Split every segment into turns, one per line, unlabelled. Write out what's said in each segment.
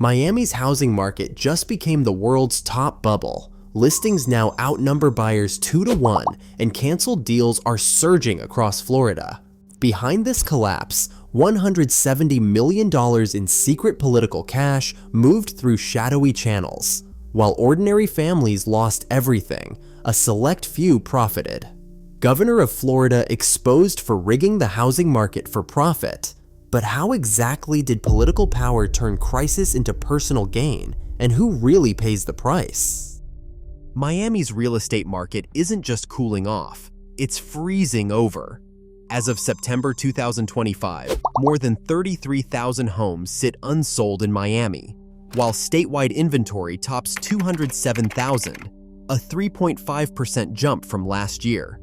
Miami's housing market just became the world's top bubble. Listings now outnumber buyers 2-1, and canceled deals are surging across Florida. Behind this collapse, $170 million in secret political cash moved through shadowy channels. While ordinary families lost everything, a select few profited. Governor of Florida exposed for rigging the housing market for profit. But how exactly did political power turn crisis into personal gain, and who really pays the price? Miami's real estate market isn't just cooling off, it's freezing over. As of September 2025, more than 33,000 homes sit unsold in Miami, while statewide inventory tops 207,000, a 3.5% jump from last year.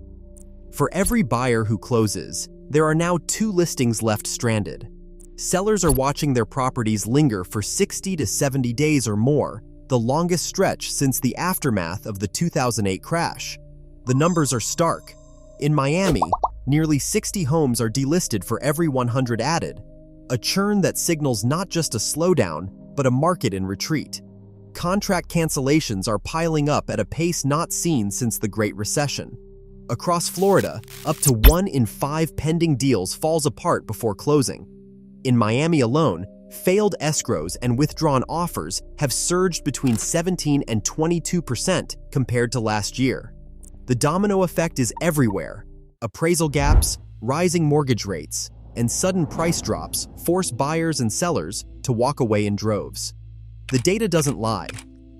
For every buyer who closes, there are now 2 listings left stranded. Sellers are watching their properties linger for 60 to 70 days or more, the longest stretch since the aftermath of the 2008 crash. The numbers are stark. In Miami, nearly 60 homes are delisted for every 100 added, a churn that signals not just a slowdown, but a market in retreat. Contract cancellations are piling up at a pace not seen since the Great Recession. Across Florida, up to 1 in 5 pending deals falls apart before closing. In Miami alone, failed escrows and withdrawn offers have surged between 17 and 22% compared to last year. The domino effect is everywhere. Appraisal gaps, rising mortgage rates, and sudden price drops force buyers and sellers to walk away in droves. The data doesn't lie.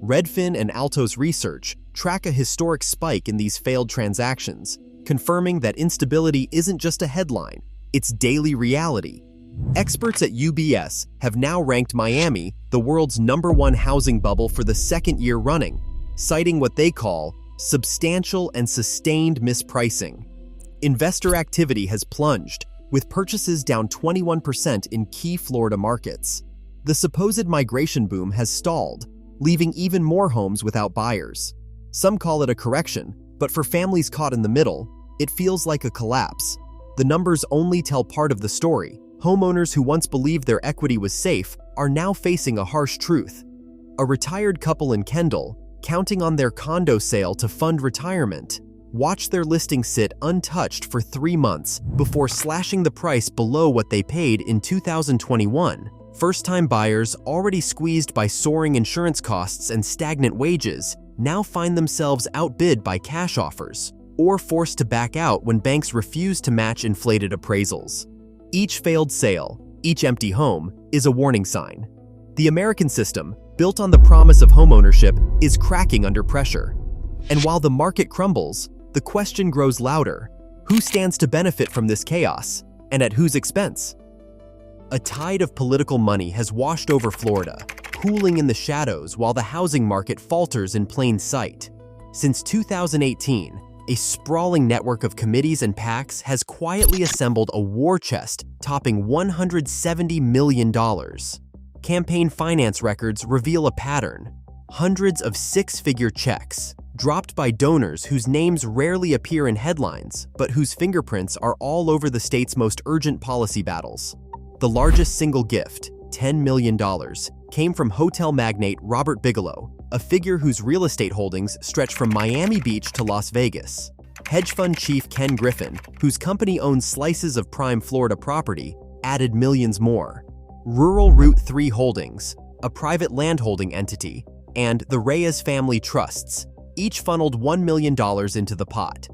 Redfin and Altos Research track a historic spike in these failed transactions, confirming that instability isn't just a headline, it's daily reality. Experts at UBS have now ranked Miami the world's #1 housing bubble for the second year running, citing what they call substantial and sustained mispricing. Investor activity has plunged, with purchases down 21% in key Florida markets. The supposed migration boom has stalled, leaving even more homes without buyers. Some call it a correction, but for families caught in the middle, it feels like a collapse. The numbers only tell part of the story. Homeowners who once believed their equity was safe are now facing a harsh truth. A retired couple in Kendall, counting on their condo sale to fund retirement, watched their listing sit untouched for 3 months before slashing the price below what they paid in 2021. First-time buyers, already squeezed by soaring insurance costs and stagnant wages, now find themselves outbid by cash offers, or forced to back out when banks refuse to match inflated appraisals. Each failed sale, each empty home, is a warning sign. The American system, built on the promise of homeownership, is cracking under pressure. And while the market crumbles, the question grows louder: who stands to benefit from this chaos, and at whose expense? A tide of political money has washed over Florida, cooling in the shadows while the housing market falters in plain sight. Since 2018, a sprawling network of committees and PACs has quietly assembled a war chest topping $170 million. Campaign finance records reveal a pattern: hundreds of 6-figure checks, dropped by donors whose names rarely appear in headlines, but whose fingerprints are all over the state's most urgent policy battles. The largest single gift, $10 million, came from hotel magnate Robert Bigelow, a figure whose real estate holdings stretch from Miami Beach to Las Vegas. Hedge fund chief Ken Griffin, whose company owns slices of prime Florida property, added millions more. Rural Route 3 Holdings, a private landholding entity, and the Reyes Family Trusts, each funneled $1 million into the pot.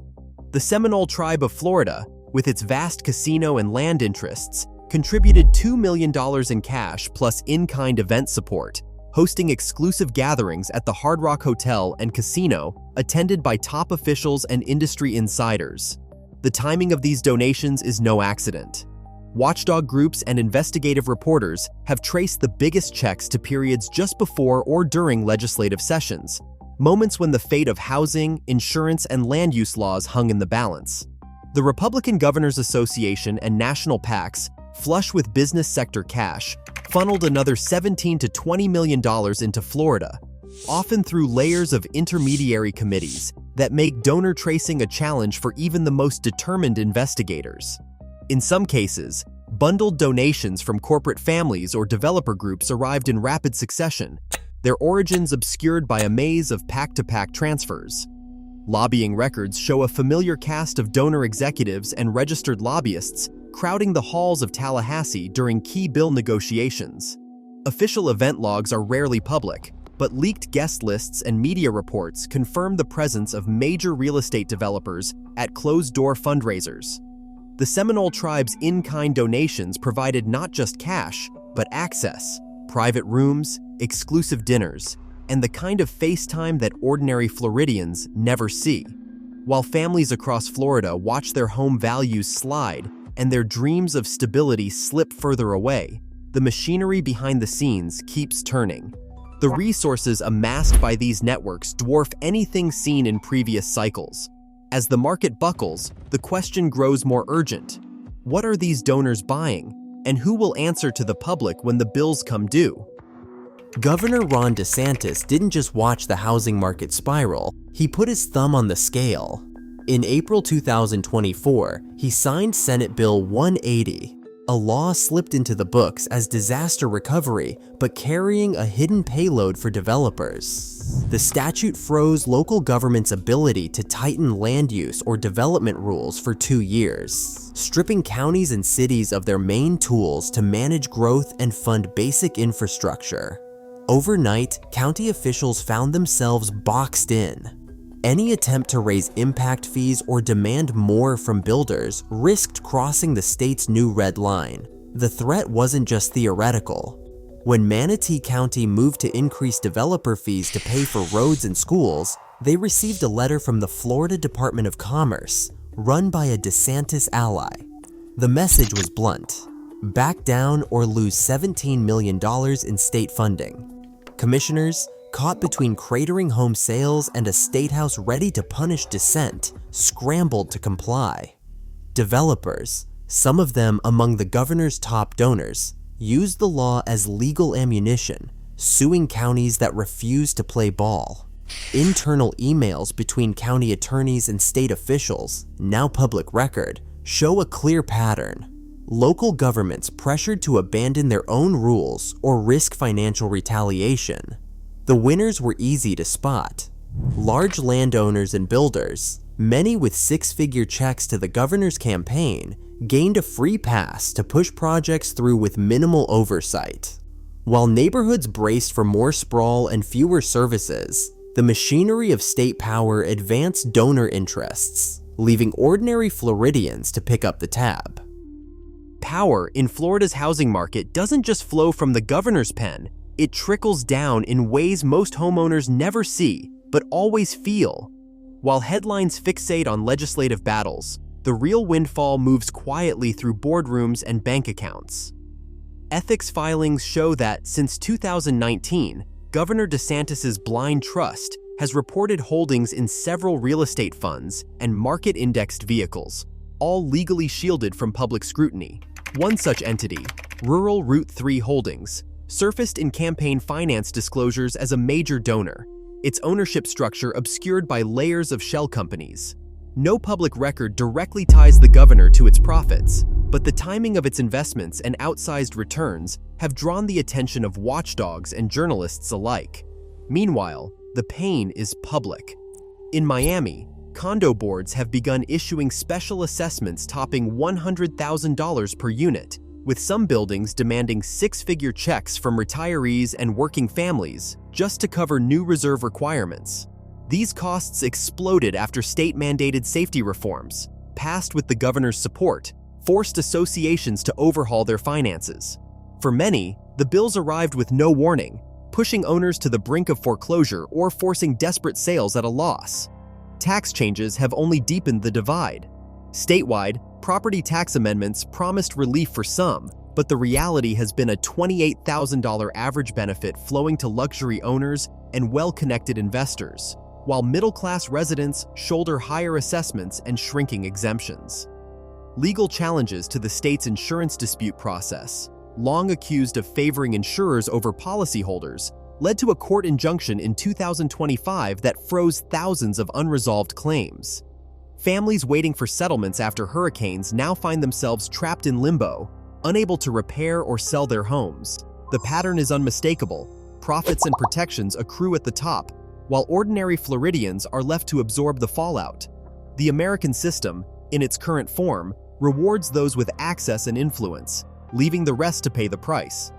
The Seminole Tribe of Florida, with its vast casino and land interests, contributed $2 million in cash plus in-kind event support, hosting exclusive gatherings at the Hard Rock Hotel and Casino, attended by top officials and industry insiders. The timing of these donations is no accident. Watchdog groups and investigative reporters have traced the biggest checks to periods just before or during legislative sessions, moments when the fate of housing, insurance, and land use laws hung in the balance. The Republican Governors Association and national PACs, flush with business sector cash, funneled another $17 to $20 million into Florida, often through layers of intermediary committees that make donor tracing a challenge for even the most determined investigators. In some cases,
Bundled donations from corporate families or developer groups arrived in rapid succession, their origins obscured by a maze of pack-to-pack transfers. Lobbying records show a familiar cast of donor executives and registered lobbyists crowding the halls of Tallahassee during key bill negotiations. Official event logs are rarely public, but leaked guest lists and media reports confirm the presence of major real estate developers at closed-door fundraisers. The Seminole tribe's in-kind donations provided not just cash, but access, private rooms, exclusive dinners, and the kind of FaceTime that ordinary Floridians never see. While families across Florida watch their home values slide and their dreams of stability slip further away, the machinery behind the scenes keeps turning. The resources amassed by these networks dwarf anything seen in previous cycles. As the market buckles, the question grows more urgent. What are these donors buying, and who will answer to the public when the bills come due?
Governor Ron DeSantis didn't just watch the housing market spiral, he put his thumb on the scale. In April 2024, he signed Senate Bill 180. A law slipped into the books as disaster recovery, but carrying a hidden payload for developers. The statute froze local government's ability to tighten land use or development rules for 2 years, stripping counties and cities of their main tools to manage growth and fund basic infrastructure. Overnight, county officials found themselves boxed in. Any attempt to raise impact fees or demand more from builders risked crossing the state's new red line. The threat wasn't just theoretical. When Manatee County moved to increase developer fees to pay for roads and schools, they received a letter from the Florida Department of Commerce, run by a DeSantis ally. The message was blunt: back down or lose $17 million in state funding. Commissioners, caught between cratering home sales and a statehouse ready to punish dissent, scrambled to comply. Developers, some of them among the governor's top donors, used the law as legal ammunition, suing counties that refused to play ball. Internal emails between county attorneys and state officials, now public record, show a clear pattern. Local governments pressured to abandon their own rules or risk financial retaliation. The winners were easy to spot. Large landowners and builders, many with six-figure checks to the governor's campaign, gained a free pass to push projects through with minimal oversight. While neighborhoods braced for more sprawl and fewer services, the machinery of state power advanced donor interests, leaving ordinary Floridians to pick up the tab.
Power in Florida's housing market doesn't just flow from the governor's pen. It trickles down in ways most homeowners never see, but always feel. While headlines fixate on legislative battles, the real windfall moves quietly through boardrooms and bank accounts. Ethics filings show that since 2019, Governor DeSantis's blind trust has reported holdings in several real estate funds and market-indexed vehicles, all legally shielded from public scrutiny. One such entity, Rural Route 3 Holdings, surfaced in campaign finance disclosures as a major donor, its ownership structure obscured by layers of shell companies. No public record directly ties the governor to its profits, but the timing of its investments and outsized returns have drawn the attention of watchdogs and journalists alike. Meanwhile, the pain is public. In Miami, condo boards have begun issuing special assessments topping $100,000 per unit, with some buildings demanding six-figure checks from retirees and working families just to cover new reserve requirements. These costs exploded after state-mandated safety reforms, passed with the governor's support, forced associations to overhaul their finances. For many, the bills arrived with no warning, pushing owners to the brink of foreclosure or forcing desperate sales at a loss. Tax changes have only deepened the divide. Statewide, property tax amendments promised relief for some, but the reality has been a $28,000 average benefit flowing to luxury owners and well-connected investors, while middle-class residents shoulder higher assessments and shrinking exemptions. Legal challenges to the state's insurance dispute process, long accused of favoring insurers over policyholders, led to a court injunction in 2025 that froze thousands of unresolved claims. Families waiting for settlements after hurricanes now find themselves trapped in limbo, unable to repair or sell their homes. The pattern is unmistakable. Profits and protections accrue at the top, while ordinary Floridians are left to absorb the fallout. The American system, in its current form, rewards those with access and influence, leaving the rest to pay the price.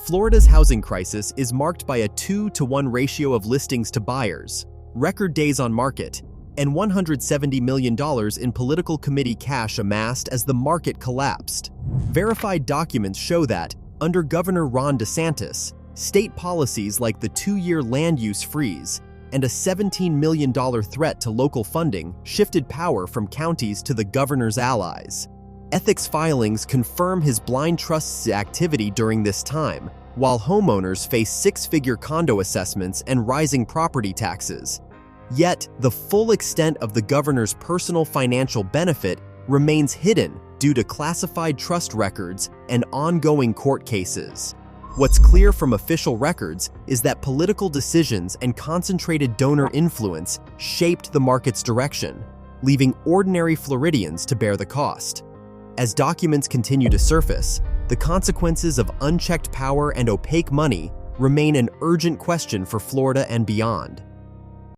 Florida's housing crisis is marked by a 2-to-1 ratio of listings to buyers, record days on market, and $170 million in political committee cash amassed as the market collapsed. Verified documents show that, under Governor Ron DeSantis, state policies like the 2-year land use freeze and a $17 million threat to local funding shifted power from counties to the governor's allies. Ethics filings confirm his blind trust's activity during this time, while homeowners face 6-figure condo assessments and rising property taxes. Yet, the full extent of the governor's personal financial benefit remains hidden due to classified trust records and ongoing court cases. What's clear from official records is that political decisions and concentrated donor influence shaped the market's direction, leaving ordinary Floridians to bear the cost. As documents continue to surface, the consequences of unchecked power and opaque money remain an urgent question for Florida and beyond.